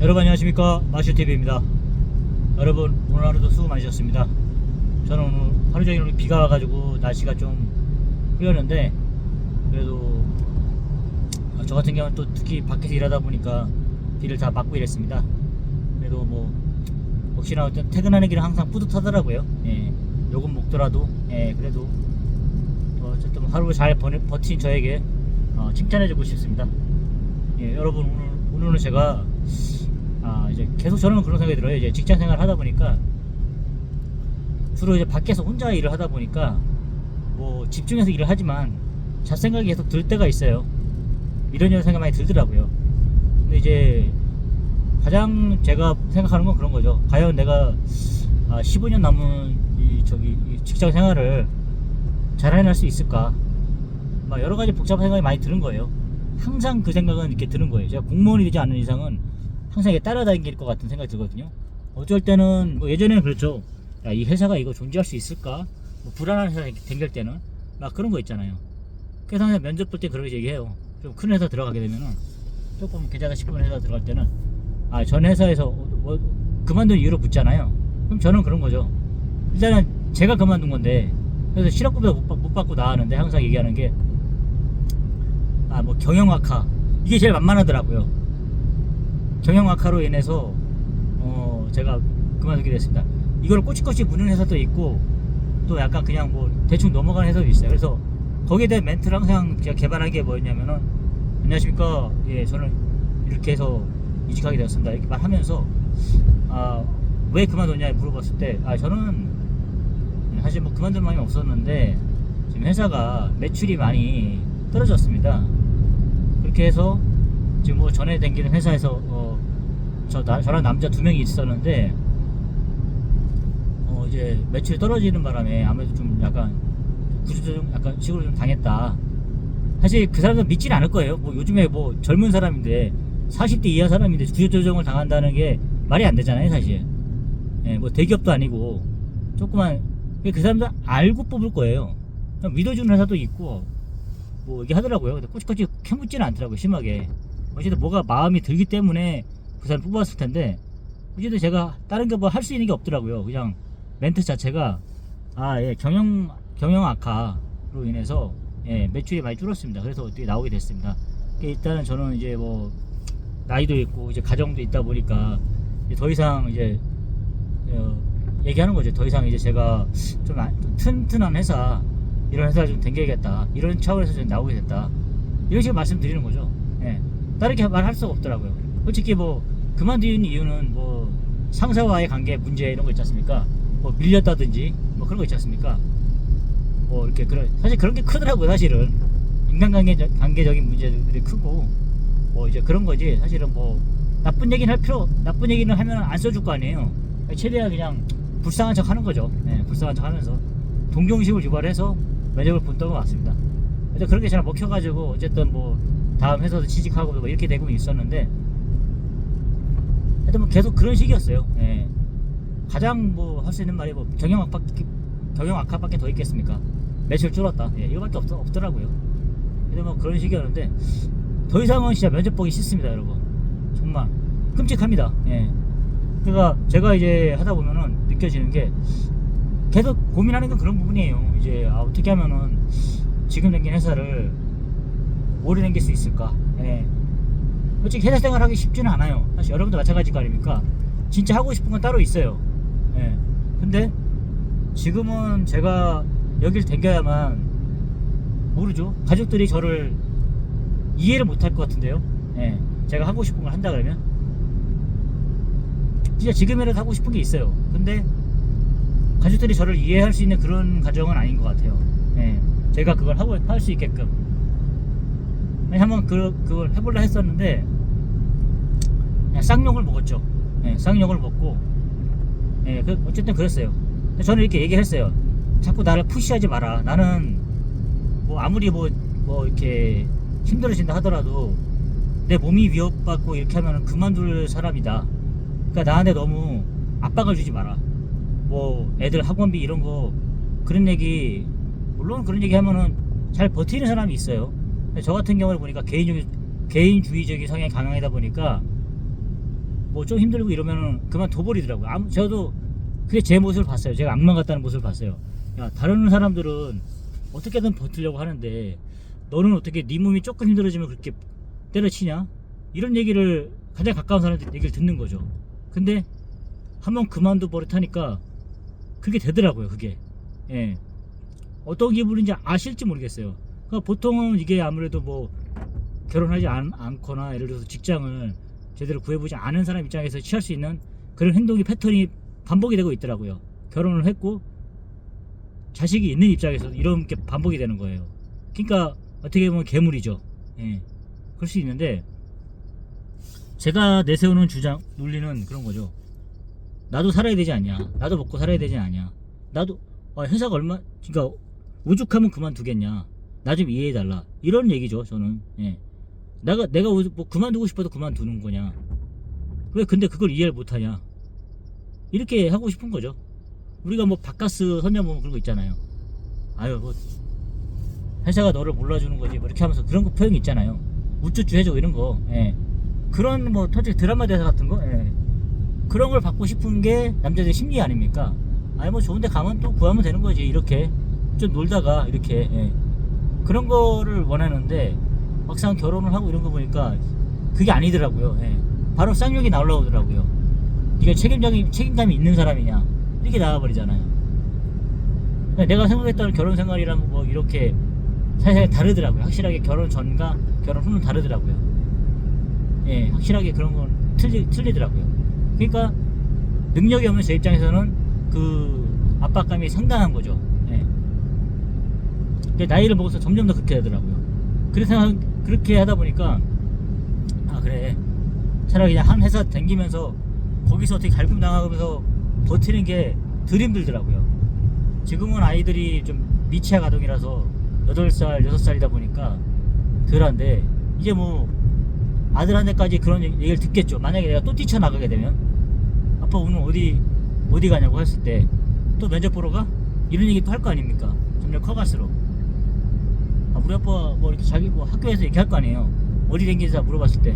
여러분 안녕하십니까, 마슈TV입니다. 여러분 오늘 하루도 수고 많으셨습니다. 저는 오늘 하루 종일 비가 와가지고 날씨가 좀 흐렸는데, 그래도 저 같은 경우는 또 특히 밖에서 일하다 보니까 비를 다 맞고 일했습니다. 그래도 뭐 혹시나 어떤 퇴근하는 길은 항상 뿌듯하더라고요. 요금 먹더라도 그래도 어쨌든 하루 잘 버틴 저에게 칭찬해주고 싶습니다. 여러분 오늘은 제가 이제 계속 저는 그런 생각이 들어요. 이제 직장 생활 하다 보니까 주로 이제 밖에서 혼자 일을 하다 보니까 뭐 집중해서 일을 하지만 잡생각이 계속 들 때가 있어요. 이런 생각 많이 들더라고요. 근데 이제 가장 제가 생각하는 건 그런 거죠. 과연 내가 15년 남은 이 직장 생활을 잘 해낼 수 있을까? 막 여러 가지 복잡한 생각이 많이 드는 거예요. 항상 그 생각은 이렇게 드는 거예요. 제가 공무원이 되지 않는 이상은 항상 이게 따라다닐 것 같은 생각이 들거든요. 어쩔 때는 뭐 예전에는 그렇죠. 야, 이 회사가 이거 존재할 수 있을까? 뭐 불안한 회사 댕길 때는 막 그런 거 있잖아요. 그래서 항상 면접 볼 때 그렇게 얘기해요. 좀 큰 회사 들어가게 되면은 조금 괜찮다 싶은 회사 들어갈 때는 전 회사에서 그만둔 이유로 묻잖아요. 그럼 저는 그런 거죠. 일단은 제가 그만둔 건데, 그래서 실업급여 못 받고 나왔는데 항상 얘기하는 게 뭐 경영 악화, 이게 제일 만만하더라고요. 경영 악화로 인해서 제가 그만두게 됐습니다. 이걸 꼬치꼬치 묻는 회사도 있고 또 약간 그냥 뭐 대충 넘어가는 회사도 있어요. 그래서 거기에 대한 멘트를 항상 제가 개발한 게 뭐였냐면은, 안녕하십니까, 저는 이렇게 해서 이직하게 되었습니다, 이렇게 말하면서 왜 그만뒀냐 물어봤을 때 저는 사실 뭐 그만둘 마음이 없었는데 지금 회사가 매출이 많이 떨어졌습니다. 그렇게 해서 지금 뭐 전에 다니는 회사에서 저랑 남자 2명이 있었는데 이제 매출이 떨어지는 바람에 아무래도 좀 약간 구조조정 약간 식으로 좀 당했다. 사실 그 사람들은 믿지는 않을 거예요. 뭐 요즘에 뭐 젊은 사람인데 40대 이하 사람인데 구조조정을 당한다는 게 말이 안 되잖아요, 사실. 뭐 대기업도 아니고 조그만, 그 사람들 알고 뽑을 거예요. 믿어주는 회사도 있고 뭐 이게 하더라고요. 근데 꼬치꼬치 캐묻지는 않더라고요, 심하게. 어쨌든 뭐가 마음이 들기 때문에 그 사람 뽑았을 텐데, 어쨌든 제가 다른 게 뭐 할 수 있는 게 없더라고요. 그냥 멘트 자체가 경영 악화로 인해서 매출이 많이 줄었습니다. 그래서 어떻게 나오게 됐습니다. 일단은 저는 이제 뭐 나이도 있고 이제 가정도 있다 보니까 이제 더 이상 이제 얘기하는 거죠. 더 이상 이제 제가 좀 튼튼한 회사, 이런 회사를 좀 댕겨야겠다, 이런 차원에서 좀 나오게 됐다, 이런 식으로 말씀드리는 거죠. 다르게 말할 수가 없더라고요. 솔직히 뭐 그만둔 이유는 뭐 상사와의 관계 문제 이런 거 있지 않습니까? 뭐 밀렸다든지 뭐 그런 거 있지 않습니까? 뭐 이렇게 사실 그런 게 크더라고요. 사실은 인간관계적인 문제들이 크고 뭐 이제 그런 거지. 사실은 뭐 나쁜 얘기는 하면 안 써줄 거 아니에요. 최대한 그냥 불쌍한 척 하는 거죠. 불쌍한 척 하면서 동정심을 유발해서 면접을 본다고 왔습니다. 그래서 그런 게 잘 먹혀가지고 어쨌든 뭐 다음 회사도 취직하고 뭐 이렇게 되고 있었는데, 하여튼 뭐 계속 그런 식이었어요. 가장 뭐 할 수 있는 말이 뭐 경영 악화밖에 더 있겠습니까? 매출 줄었다, 이거밖에 없더라고요. 근데 뭐 그런 식이었는데, 더 이상은 진짜 면접 보기 싫습니다, 여러분. 정말 끔찍합니다. 그러니까 제가 이제 하다 보면은 느껴지는 게, 계속 고민하는 건 그런 부분이에요. 이제 어떻게 하면은 지금 다니는 회사를 오래 다닐 수 있을까? 솔직히 회사 생활하기 쉽지는 않아요. 사실 여러분도 마찬가지일 거 아닙니까? 진짜 하고 싶은 건 따로 있어요. 근데 지금은 제가 여길 댕겨야만, 모르죠, 가족들이 저를 이해를 못할 것 같은데요. 제가 하고 싶은 걸 한다 그러면 진짜 지금이라도 하고 싶은 게 있어요. 근데 가족들이 저를 이해할 수 있는 그런 가정은 아닌 것 같아요. 제가 그걸 할 수 있게끔. 한번 그걸 해보려 했었는데 그냥 쌍욕을 먹었죠. 쌍욕을 먹고 어쨌든 그랬어요. 저는 이렇게 얘기를 했어요. 자꾸 나를 푸시하지 마라. 나는 뭐 아무리 뭐 이렇게 힘들어진다 하더라도 내 몸이 위협받고 이렇게 하면 그만둘 사람이다. 그러니까 나한테 너무 압박을 주지 마라. 뭐 애들 학원비 이런 거, 그런 얘기, 물론 그런 얘기 하면은 잘 버티는 사람이 있어요. 근데 저 같은 경우를 보니까 개인주의적인 성향이 강하다 보니까 뭐 좀 힘들고 이러면은 그만둬버리더라고요. 저도 그게 제 모습을 봤어요. 제가 악마 같다는 모습을 봤어요. 야, 다른 사람들은 어떻게든 버티려고 하는데 너는 어떻게 네 몸이 조금 힘들어지면 그렇게 때려치냐? 이런 얘기를 가장 가까운 사람한테 얘기를 듣는 거죠. 근데 한번 그만둬 버릇하니까 그게 되더라고요. 그게 예. 어떤 기분인지 아실지 모르겠어요. 그러니까 보통은 이게 아무래도 뭐 결혼하지 않거나 예를 들어서 직장을 제대로 구해보지 않은 사람 입장에서 취할 수 있는 그런 행동이 패턴이 반복이 되고 있더라고요. 결혼을 했고 자식이 있는 입장에서 이런 게 반복이 되는 거예요. 그러니까 어떻게 보면 괴물이죠. 예. 그럴 수 있는데 제가 내세우는 주장 논리는 그런 거죠. 나도 살아야 되지 않냐? 나도 먹고 살아야 되지 않냐? 나도 회사가 얼마 그러니까 오죽하면 그만두겠냐? 나 좀 이해해달라. 이런 얘기죠. 저는 예. 내가 뭐 그만두고 싶어도 그만두는 거냐? 왜 근데 그걸 이해를 못하냐? 이렇게 하고 싶은 거죠. 우리가 뭐 바카스 선녀 보면 그런 거 있잖아요. 아유 뭐 회사가 너를 몰라주는 거지 뭐 이렇게 하면서 그런 거 표현이 있잖아요. 우쭈쭈 해줘 이런 거. 예. 그런 뭐 터치 드라마 대사 같은 거. 예. 그런 걸 받고 싶은 게 남자들의 심리 아닙니까? 아니 뭐 좋은데 가면 또 구하면 되는 거지 이렇게 좀 놀다가 이렇게 예. 그런 거를 원하는데 막상 결혼을 하고 이런 거 보니까 그게 아니더라고요. 예. 바로 쌍욕이 나오더라고요. 네가 책임감이 있는 사람이냐 이렇게 나와버리잖아요. 내가 생각했던 결혼 생활이랑 뭐 이렇게 사실 다르더라고요. 확실하게 결혼 전과 결혼 후는 다르더라고요. 예, 확실하게 그런 건 틀리더라고요. 그러니까 능력이 없는 제 입장에서는 그 압박감이 상당한 거죠. 예. 나이를 먹어서 점점 더 그렇게 되더라고요. 그래서 그렇게 하다 보니까 아 그래 차라리 그냥 한 회사 다니면서 거기서 어떻게 갈굼당하면서 버티는 게 덜 힘들더라고요. 지금은 아이들이 좀 미취학 아동이라서 8살, 6살이다 보니까 덜한데 이제 뭐 아들한테까지 그런 얘기를 듣겠죠. 만약에 내가 또 뛰쳐나가게 되면 아빠 오늘 어디 가냐고 했을 때 또 면접 보러 가? 이런 얘기 또 할 거 아닙니까? 점점 커갈수록 우리 아빠 뭐 이렇게 자기 뭐 학교에서 얘기할 거 아니에요. 어디 댕기자 물어봤을 때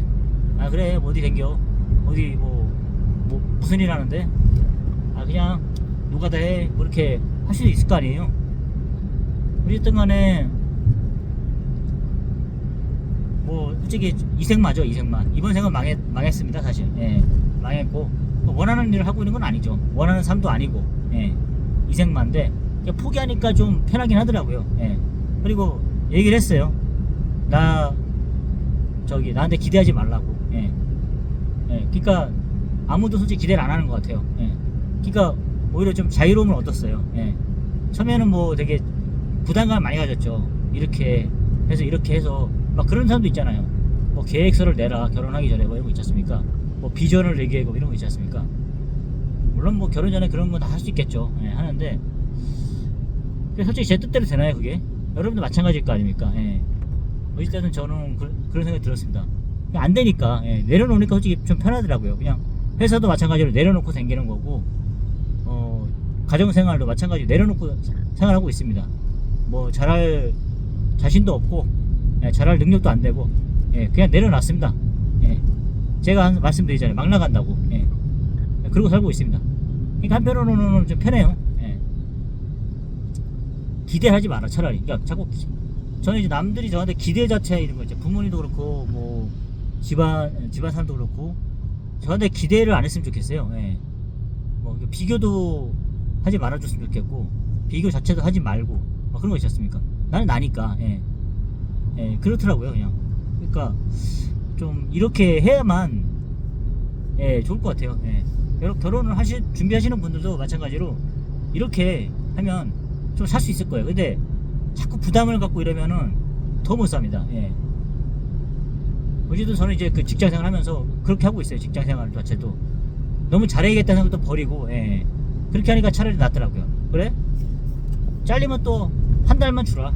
아 그래 뭐 어디 댕겨 어디 뭐 무슨 일 하는데 아 그냥 노가다 해 뭐 이렇게 할 수 있을 거 아니에요. 어쨌든 간에 뭐 솔직히 이생마죠. 이생마 이번 생은 망했습니다 사실. 예, 망했고 원하는 일을 하고 있는 건 아니죠. 원하는 삶도 아니고 예, 이생마인데 포기하니까 좀 편하긴 하더라고요. 예. 그리고 얘기를 했어요. 나한테 기대하지 말라고. 예. 예. 그러니까 아무도 솔직히 기대를 안 하는 것 같아요. 예. 그러니까 오히려 좀 자유로움을 얻었어요. 예. 처음에는 뭐 되게 부담감을 많이 가졌죠. 이렇게 해서 막 그런 사람도 있잖아요. 뭐 계획서를 내라 결혼하기 전에 뭐 이런 거 있지 않습니까? 뭐 비전을 얘기하고 이런 거 있지 않습니까? 물론 뭐 결혼 전에 그런 건 다 할 수 있겠죠. 예. 하는데 솔직히 제 뜻대로 되나요 그게? 여러분도 마찬가지일 거 아닙니까? 예. 어쨌든 저는 그런 생각이 들었습니다. 안 되니까 예. 내려놓으니까 솔직히 좀 편하더라고요. 그냥 회사도 마찬가지로 내려놓고 다니는 거고 가정생활도 마찬가지로 내려놓고 생활하고 있습니다. 뭐 잘할 자신도 없고 예. 잘할 능력도 안 되고 예. 그냥 내려놨습니다. 예. 제가 말씀드리잖아요. 막 나간다고 예. 그러고 살고 있습니다. 그러니까 한편으로는 좀 편해요. 예. 기대하지 마라 차라리. 그러니까 자꾸 저는 이제 남들이 저한테 기대 자체 이런 거 있죠. 부모님도 그렇고 뭐 집안 사람도 그렇고 저한테 기대를 안 했으면 좋겠어요. 예. 뭐 비교도 하지 말아줬으면 좋겠고 비교 자체도 하지 말고 뭐 그런 거 있지 않습니까? 나는 나니까 예. 예, 그렇더라고요 그냥. 그러니까 좀 이렇게 해야만 예, 좋을 것 같아요. 예. 결혼을 준비하시는 분들도 마찬가지로 이렇게 하면 좀 살 수 있을 거예요. 근데 자꾸 부담을 갖고 이러면은 더 못 삽니다. 예. 어제도 저는 이제 그 직장 생활 하면서 그렇게 하고 있어요. 직장 생활 자체도 너무 잘해야겠다는 생각도 버리고 예. 그렇게 하니까 차라리 낫더라고요. 그래? 잘리면 또 한 달만 주라.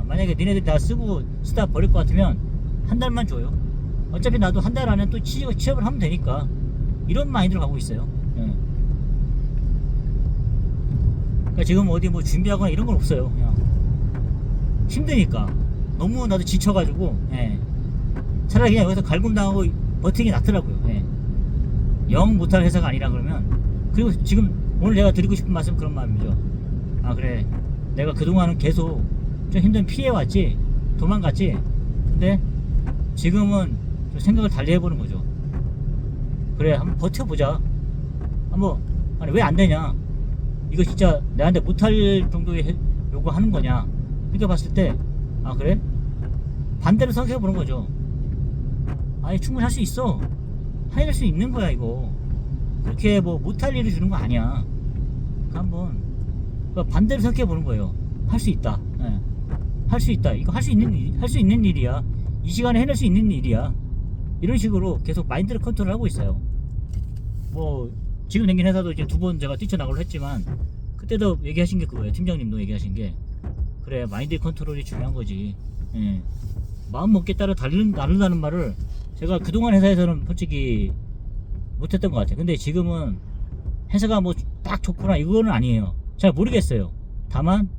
만약에 니네들이 다 쓰다 버릴 것 같으면 한 달만 줘요. 어차피 나도 한 달 안에 또 취업을 하면 되니까 이런 마인드로 가고 있어요. 예. 그러니까 지금 어디 뭐 준비하거나 이런 건 없어요. 그냥 힘드니까 너무 나도 지쳐가지고 예. 차라리 그냥 여기서 갈굼당하고 버티는 게 낫더라고요. 예. 영 못할 회사가 아니라 그러면, 그리고 지금 오늘 내가 드리고 싶은 말씀 그런 마음이죠. 아 그래, 내가 그동안은 계속 좀 힘든 피해왔지, 도망갔지. 근데 지금은 좀 생각을 달리 해보는 거죠. 그래, 한번 버텨보자. 한번, 아니 왜 안 되냐, 이거 진짜 내한테 못할 정도의 요구하는 거냐, 이렇게 봤을 때 아 그래, 반대로 생각해 보는 거죠. 아니 충분히 할 수 있어, 해낼 수 있는 거야 이거. 그렇게 뭐 못할 일을 주는 거 아니야. 한번 반대로 생각해 보는 거예요. 할 수 있다. 예. 할 수 있다. 이거 할 수 있는 일이야. 이 시간에 해낼 수 있는 일이야. 이런 식으로 계속 마인드를 컨트롤하고 있어요. 뭐 지금 생긴 회사도 이제 2번 제가 뛰쳐나가려 했지만, 그때도 얘기하신 게 그거예요. 팀장님도 얘기하신 게, 그래 마인드 컨트롤이 중요한 거지. 예. 마음 먹기에 따라 다르다는 말을 제가 그동안 회사에서는 솔직히 못했던 것 같아요. 근데 지금은 회사가 뭐 딱 좋구나 이거는 아니에요. 잘 모르겠어요. 다만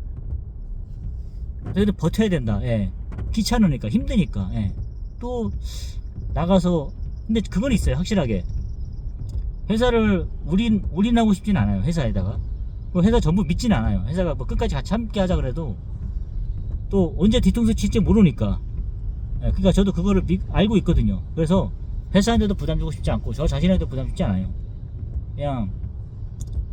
그래도 버텨야 된다. 예. 귀찮으니까, 힘드니까. 예. 또 나가서, 근데 그건 있어요. 확실하게 회사를 올인하고 싶진 않아요. 회사에다가 뭐 회사 전부 믿진 않아요. 회사가 뭐 끝까지 같이 함께 하자 그래도 또 언제 뒤통수 칠지 모르니까. 예. 그러니까 저도 그거를 알고 있거든요. 그래서 회사한테도 부담 주고 싶지 않고 저 자신한테도 부담 주지 않아요. 그냥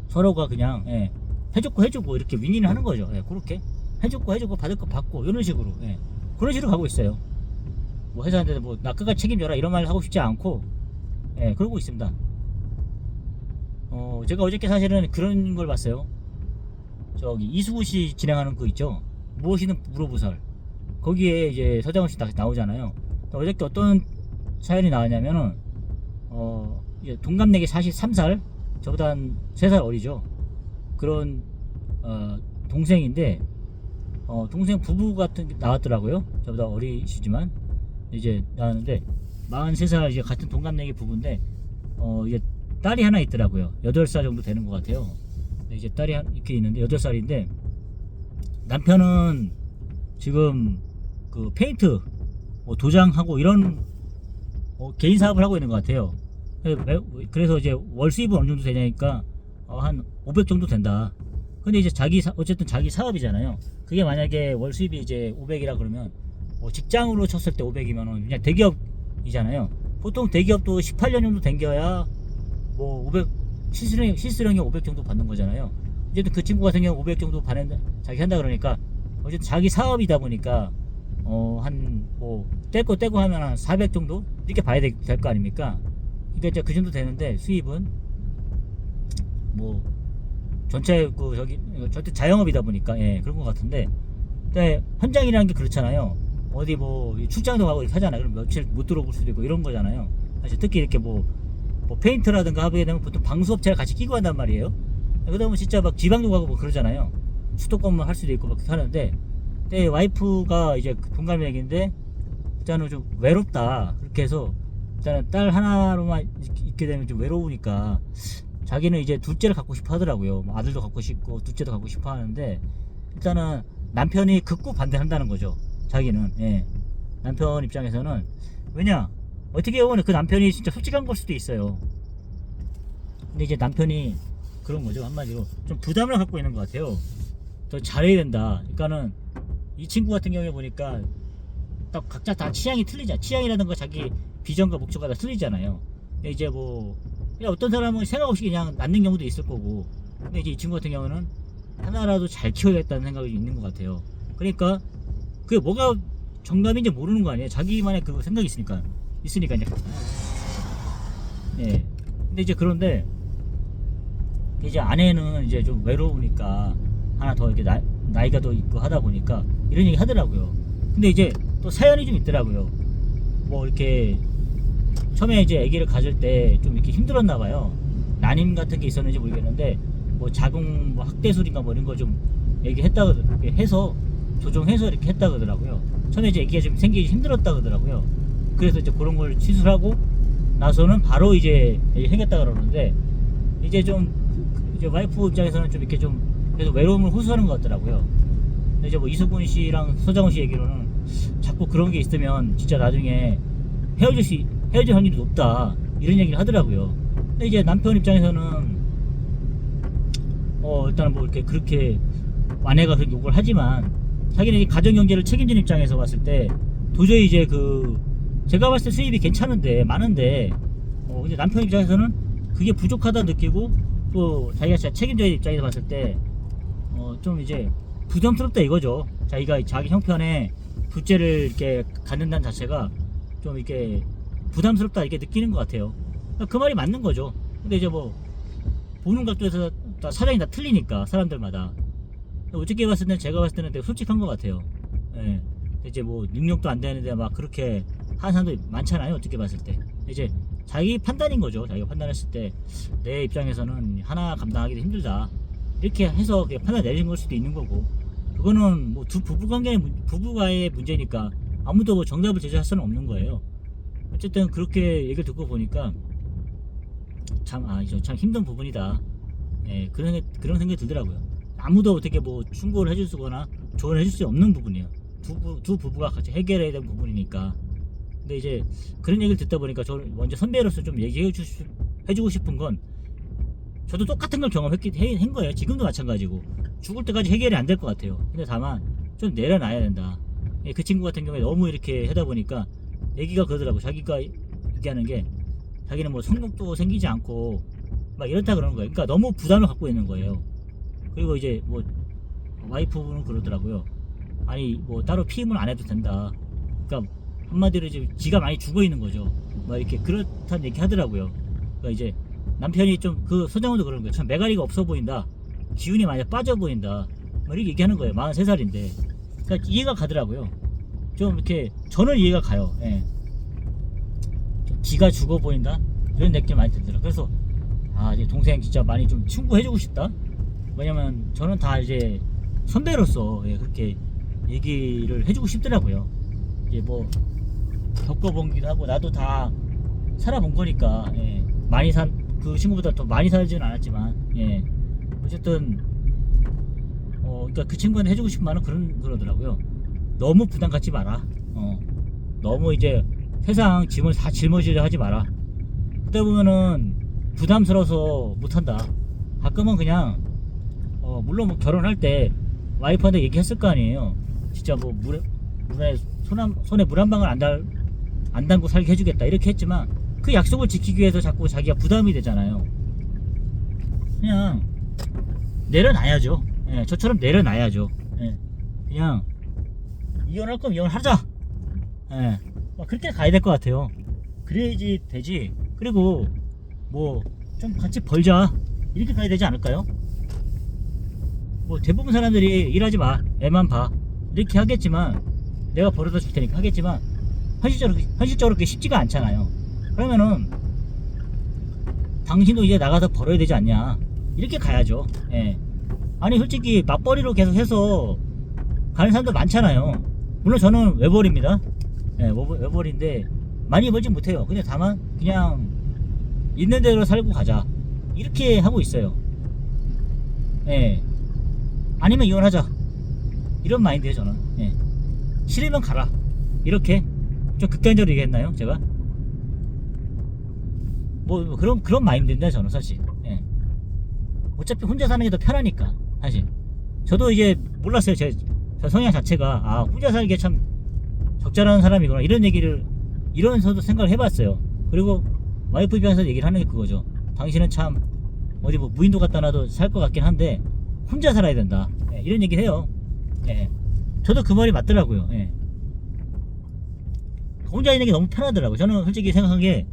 서로가 그냥, 예, 해주고 이렇게 윈윈을 하는 거죠. 예, 그렇게 해주고 받을 거 받고 이런 식으로, 예, 그런 식으로 가고 있어요. 뭐 회사한테도 뭐 나 끝까지 책임져라 이런 말 하고 싶지 않고, 예, 그러고 있습니다. 제가 어저께 사실은 그런 걸 봤어요. 저기 이수구 씨 진행하는 거 있죠. 무엇이든 물어보살. 거기에 이제 서장훈 씨 나오잖아요. 어저께 어떤 사연이 나왔냐면은, 이제 동갑내기 43살, 저보다 한 3살 어리죠. 그런 동생인데, 동생 부부 같은 게 나왔더라고요. 저보다 어리시지만 이제 나왔는데, 43살 이제 같은 동갑내기 부부인데, 이제 딸이 하나 있더라고요. 8살 정도 되는 것 같아요. 이제 딸이 이렇게 있는데 8살인데, 남편은 지금 그 페인트 뭐 도장하고 이런 개인 사업을 하고 있는 것 같아요. 그래서 이제 월 수입은 어느 정도 되냐니까 한 500 정도 된다. 근데 이제 어쨌든 자기 사업이잖아요. 그게 만약에 월 수입이 이제 500이라 그러면, 직장으로 쳤을 때 500이면은 그냥 대기업이잖아요. 보통 대기업도 18년 정도 댕겨야 뭐 500, 실수령이 500 정도 받는 거잖아요. 어쨌든 그 친구 같은 경우 500 정도 자기 한다 그러니까, 어쨌든 자기 사업이다 보니까 한 뭐 떼고 하면 한 400 정도 이렇게 봐야 될 거 아닙니까? 그러니까 이제 그 정도 되는데, 수입은 뭐 전체 절대 자영업이다 보니까, 예, 그런 것 같은데, 근데 현장이라는 게 그렇잖아요. 어디 뭐 출장도 가고 이렇게 하잖아요. 그럼 며칠 못 들어볼 수도 있고 이런 거잖아요. 사실 특히 이렇게 뭐 페인트라든가 하게 되면 보통 방수업체를 같이 끼고 한단 말이에요. 그러다 보면 진짜 막 지방도 가고 뭐 그러잖아요. 수도권만 할 수도 있고 막 하는데, 내 와이프가 이제 동갑내기인데 일단은 좀 외롭다. 그렇게 해서 일단은 딸 하나로만 있게 되면 좀 외로우니까 자기는 이제 둘째를 갖고 싶어 하더라고요. 뭐 아들도 갖고 싶고 둘째도 갖고 싶어 하는데, 일단은 남편이 극구 반대한다는 거죠. 자기는, 예, 남편 입장에서는. 왜냐, 어떻게 보면 그 남편이 진짜 솔직한 걸 수도 있어요. 근데 이제 남편이 그런 거죠. 한마디로 좀 부담을 갖고 있는 것 같아요. 더 잘해야 된다. 그러니까는 이 친구 같은 경우에 보니까 딱 각자 다 취향이 틀리잖아. 취향이라든가 자기 비전과 목표가 다 틀리잖아요. 근데 이제 뭐 그냥 어떤 사람은 생각 없이 그냥 낳는 경우도 있을 거고, 근데 이제 이 친구 같은 경우는 하나라도 잘 키워야겠다는 생각이 있는 것 같아요. 그러니까 그게 뭐가 정답인지 모르는 거 아니에요. 자기만의 그 생각이 있으니까 이제. 예. 근데 이제 그런데 이제 아내는 이제 좀 외로우니까 하나 더 이렇게 나이가 더 있고 하다 보니까 이런 얘기 하더라고요. 근데 이제 또 사연이 좀 있더라고요. 뭐 이렇게 처음에 이제 아기를 가질 때 좀 이렇게 힘들었나 봐요. 난임 같은 게 있었는지 모르겠는데, 뭐 자궁 뭐 학대술인가 뭐 이런 거 좀 얘기했다 해서 조정해서 이렇게 했다 그러더라고요. 처음에 이제 아기가 좀 생기기 힘들었다 그러더라고요. 그래서 이제 그런 걸 시술하고 나서는 바로 이제 생겼다 그러는데, 이제 좀 이제 와이프 입장에서는 좀 이렇게 좀 계속 외로움을 호소하는 것 같더라고요. 근데 이제 뭐 이수근 씨랑 서장훈 씨 얘기로는 자꾸 그런 게 있으면 진짜 나중에 헤어질 확률이 높다 이런 얘기를 하더라고요. 근데 이제 남편 입장에서는 일단 뭐 이렇게 그렇게 아내가 그렇게 욕을 하지만 자기는 이 가정 경제를 책임지는 입장에서 봤을 때 도저히 이제 제가 봤을 때 수입이 괜찮은데 많은데 근데 남편 입장에서는 그게 부족하다 느끼고 또 자기가 진짜 책임져야 입장에서 봤을 때 좀 이제 부담스럽다 이거죠. 자기가 자기 형편에 둘째를 이렇게 갖는다는 자체가 좀 이렇게 부담스럽다 이렇게 느끼는 것 같아요. 그 말이 맞는 거죠. 근데 이제 뭐 보는 각도에서 다 사정이 다 틀리니까 사람들마다. 어떻게 봤을 때는 제가 봤을 때는 되게 솔직한 것 같아요. 예. 이제 뭐 능력도 안 되는데 막 그렇게 하는 사람도 많잖아요. 어떻게 봤을 때 이제 자기 판단인 거죠. 자기가 판단했을 때 내 입장에서는 하나 감당하기도 힘들다 이렇게 해서 그냥 판단 내리는 걸 수도 있는 거고, 그거는 뭐 두 부부가의 문제니까 아무도 뭐 정답을 제시할 수는 없는 거예요. 어쨌든 그렇게 얘기를 듣고 보니까 참 힘든 부분이다. 예, 그런 생각이 들더라고요. 아무도 어떻게 뭐 충고를 해줄 수거나 조언을 해줄 수 없는 부분이에요. 두 부부가 같이 해결해야 되는 부분이니까. 근데 이제 그런 얘기를 듣다 보니까 저는 먼저 선배로서 좀 해주고 싶은 건, 저도 똑같은 걸 한 거예요. 지금도 마찬가지고 죽을 때까지 해결이 안 될 것 같아요. 근데 다만 좀 내려놔야 된다. 예, 그 친구 같은 경우에 너무 이렇게 하다 보니까 얘기가 그러더라고. 자기가 얘기하는 게 자기는 뭐 성욕도 생기지 않고 막 이렇다 그러는 거예요. 그러니까 너무 부담을 갖고 있는 거예요. 그리고 이제 뭐 와이프는 그러더라고요. 아니 뭐 따로 피임을 안 해도 된다. 그러니까 한마디로 이제 지가 많이 죽어 있는 거죠. 막 이렇게 그렇다는 얘기 하더라고요. 그러니까 이제 남편이 좀 서장훈도 그러는 거예요. 참 매가리가 없어 보인다. 기운이 많이 빠져 보인다. 막 이렇게 얘기하는 거예요. 43살인데. 그러니까 이해가 가더라고요. 좀 이렇게 저는 이해가 가요. 예. 좀 기가 죽어 보인다. 이런 느낌 많이 들더라고요. 그래서 이제 동생 진짜 많이 좀 충고해주고 싶다. 왜냐면 저는 다 이제 선배로서 그렇게 얘기를 해주고 싶더라고요. 이제 뭐 겪어본기도 하고 나도 다 살아본 거니까. 많이 그 친구보다 더 많이 살지는 않았지만 어쨌든 그러니까 그 친구한테 해주고 싶은 말은 그러더라고요. 너무 부담 갖지 마라. 너무 이제 세상 짐을 다 짊어지려 하지 마라. 그때 보면은 부담스러워서 못한다. 가끔은 그냥 물론 뭐 결혼할 때 와이프한테 얘기했을 거 아니에요. 진짜 뭐 손에 물 한 방울 안 담고 살게 해주겠다 이렇게 했지만 그 약속을 지키기 위해서 자꾸 자기가 부담이 되잖아요. 그냥 내려놔야죠. 저처럼 내려놔야죠. 그냥 이혼할 거면 이혼하자. 그렇게 가야 될 것 같아요. 그래야지 되지. 그리고 뭐 좀 같이 벌자 이렇게 가야 되지 않을까요? 뭐 대부분 사람들이 일하지 마, 애만 봐 이렇게 하겠지만, 내가 벌어다 줄 테니까 하겠지만 현실적으로 그게 쉽지가 않잖아요. 그러면은 당신도 이제 나가서 벌어야 되지 않냐 이렇게 가야죠. 아니 솔직히 맞벌이로 계속 해서 가는 사람들 많잖아요. 물론 저는 외벌입니다. 외벌인데 많이 벌진 못해요. 근데 다만 그냥 있는 대로 살고 가자 이렇게 하고 있어요. 아니면 이혼하자 이런 마인드예요 저는. 싫으면 가라 이렇게 좀 극단적으로 얘기했나요 제가? 뭐 그런 마인드인데 저는 사실. 어차피 혼자 사는 게 더 편하니까 사실. 저도 이제 몰랐어요. 제 성향 자체가 혼자 살기에 참 적절한 사람이구나 이러면서도 생각을 해봤어요. 그리고 와이프 입장에서 얘기를 하는 게 그거죠. 당신은 참 어디 뭐 무인도 갖다 놔도 살 것 같긴 한데 혼자 살아야 된다. 이런 얘기를 해요. 저도 그 말이 맞더라고요. 혼자 있는 게 너무 편하더라고요. 저는 솔직히 생각한 게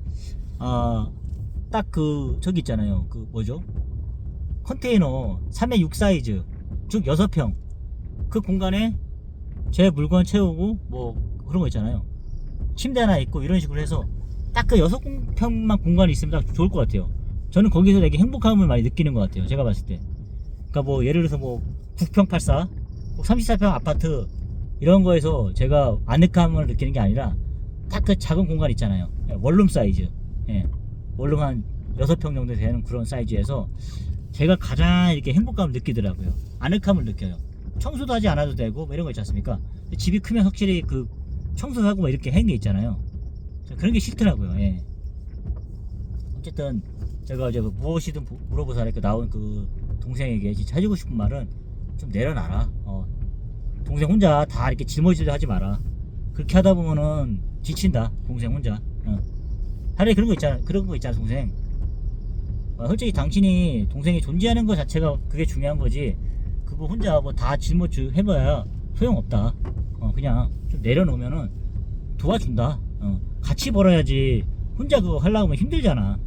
딱 저기 있잖아요. 뭐죠? 컨테이너 3에 6 사이즈 즉 6평 그 공간에 제 물건 채우고 뭐 그런 거 있잖아요. 침대 하나 있고 이런 식으로 해서 딱 그 6평만 공간이 있으면 딱 좋을 것 같아요. 저는 거기서 되게 행복함을 많이 느끼는 것 같아요. 제가 봤을 때. 그러니까 뭐 예를 들어서 뭐 9평 84 34평 아파트 이런 거에서 제가 아늑함을 느끼는 게 아니라 딱 그 작은 공간 있잖아요. 원룸 사이즈. 원룸 한 6평 정도 되는 그런 사이즈에서 제가 가장 이렇게 행복감을 느끼더라고요. 아늑함을 느껴요. 청소도 하지 않아도 되고 뭐 이런 거 있지 않습니까? 집이 크면 확실히 그 청소하고 뭐 이렇게 하는 게 있잖아요. 그런 게 싫더라고요. 어쨌든 제가 이제 무엇이든 물어보자 이렇게 나온 그 동생에게 진짜 해주고 싶은 말은 좀 내려놔라. 동생 혼자 다 이렇게 짊어지려 하지 마라. 그렇게 하다 보면은 지친다. 동생 혼자. 차라리 그런 거 있잖아 동생. 솔직히 당신이 동생이 존재하는 것 자체가 그게 중요한 거지. 그거 혼자 뭐 다 짊어져 해봐야 소용없다. 그냥 좀 내려놓으면은 도와준다. 같이 벌어야지. 혼자 그거 하려고 하면 힘들잖아.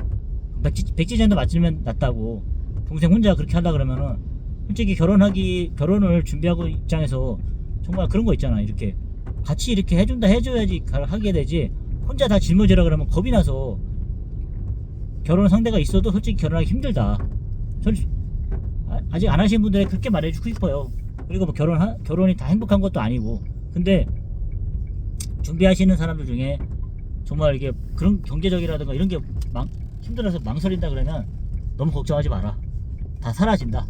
백지전도 맞으면 낫다고. 동생 혼자 그렇게 하려 그러면은 솔직히 결혼을 준비하고 입장에서 정말 그런 거 있잖아. 이렇게 같이 이렇게 해줘야지 하게 되지. 혼자 다 짊어지라 그러면 겁이 나서 결혼 상대가 있어도 솔직히 결혼하기 힘들다. 저는 아직 안 하신 분들에 그렇게 말해주고 싶어요. 그리고 뭐 결혼이 다 행복한 것도 아니고. 근데 준비하시는 사람들 중에 정말 이게 그런 경제적이라든가 이런 게 힘들어서 망설인다 그러면 너무 걱정하지 마라. 다 사라진다.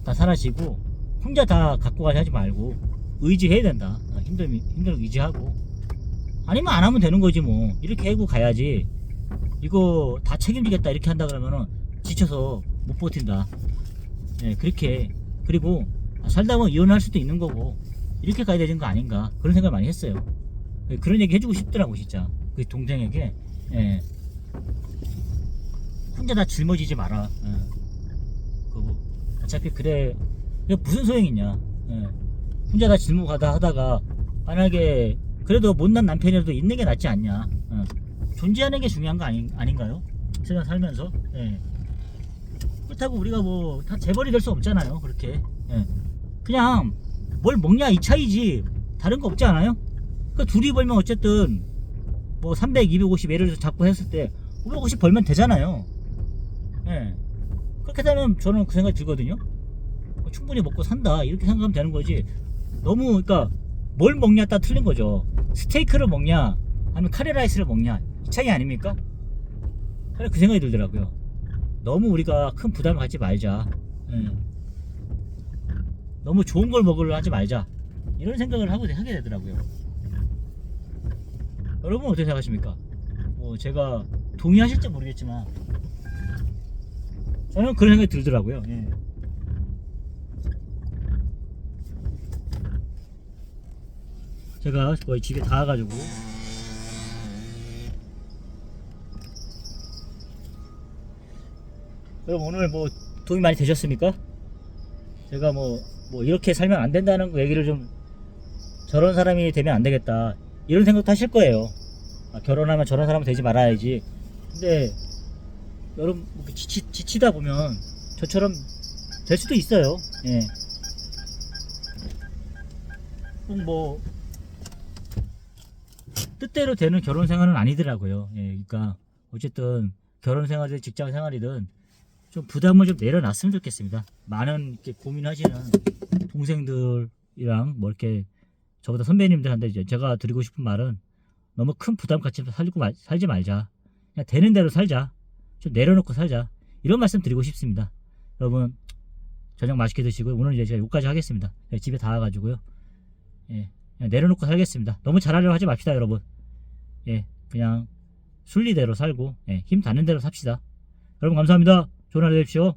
다 사라지고 혼자 다 갖고 가지 하지 말고 의지해야 된다. 힘들면 의지하고 아니면 안 하면 되는 거지 뭐. 이렇게 하고 가야지. 이거 다 책임지겠다 이렇게 한다 그러면은 지쳐서 못 버틴다. 그렇게. 그리고 살다 보면 이혼할 수도 있는 거고 이렇게 가야 되는 거 아닌가 그런 생각을 많이 했어요. 그런 얘기 해주고 싶더라고 진짜. 그 동생에게 혼자 다 짊어지지 마라. 그거 어차피 그래 무슨 소용이 있냐. 혼자 다 짊어가다 하다가 만약에 그래도 못난 남편이라도 있는 게 낫지 않냐. 존재하는 게 중요한 거 아닌가요? 세상 살면서. 그렇다고 우리가 뭐 다 재벌이 될 수 없잖아요. 그렇게. 그냥 뭘 먹냐 이 차이지 다른 거 없지 않아요? 그 둘이 벌면 어쨌든 뭐 300, 250 예를 들어서 잡고 했을 때 550 벌면 되잖아요. 그렇게 되면 저는 그 생각이 들거든요. 충분히 먹고 산다 이렇게 생각하면 되는 거지. 너무 그러니까 뭘 먹냐 따라 틀린 거죠. 스테이크를 먹냐 아니면 카레라이스를 먹냐 이 차이 아닙니까? 그 생각이 들더라고요. 너무 우리가 큰 부담을 갖지 말자. 너무 좋은 걸 먹으려 하지 말자. 이런 생각을 하게 되더라고요. 여러분 어떻게 생각하십니까? 뭐 제가 동의하실지 모르겠지만 저는 그런 생각이 들더라고요. 제가 거의 집에 다 와가지고 여러분 오늘 뭐 도움이 많이 되셨습니까? 제가 뭐 이렇게 살면 안 된다는 거 얘기를 좀 저런 사람이 되면 안 되겠다 이런 생각도 하실 거예요. 결혼하면 저런 사람은 되지 말아야지. 근데 여러분 지치다 보면 저처럼 될 수도 있어요. 뭐 뜻대로 되는 결혼 생활은 아니더라고요. 그러니까 어쨌든 결혼 생활이든 직장 생활이든 좀 부담을 좀 내려놨으면 좋겠습니다. 많은 이렇게 고민하시는 동생들이랑 뭐 이렇게 저보다 선배님들한테 이제 제가 드리고 싶은 말은 너무 큰 부담 갖지 살지 말자. 그냥 되는 대로 살자. 좀 내려놓고 살자. 이런 말씀 드리고 싶습니다. 여러분 저녁 맛있게 드시고요. 오늘 이제 제가 여기까지 하겠습니다. 집에 다 와가지고요. 그냥 내려놓고 살겠습니다. 너무 잘하려고 하지 맙시다 여러분. 그냥 순리대로 살고 힘 닿는 대로 삽시다. 여러분 감사합니다. 좋은 하루 되십시오.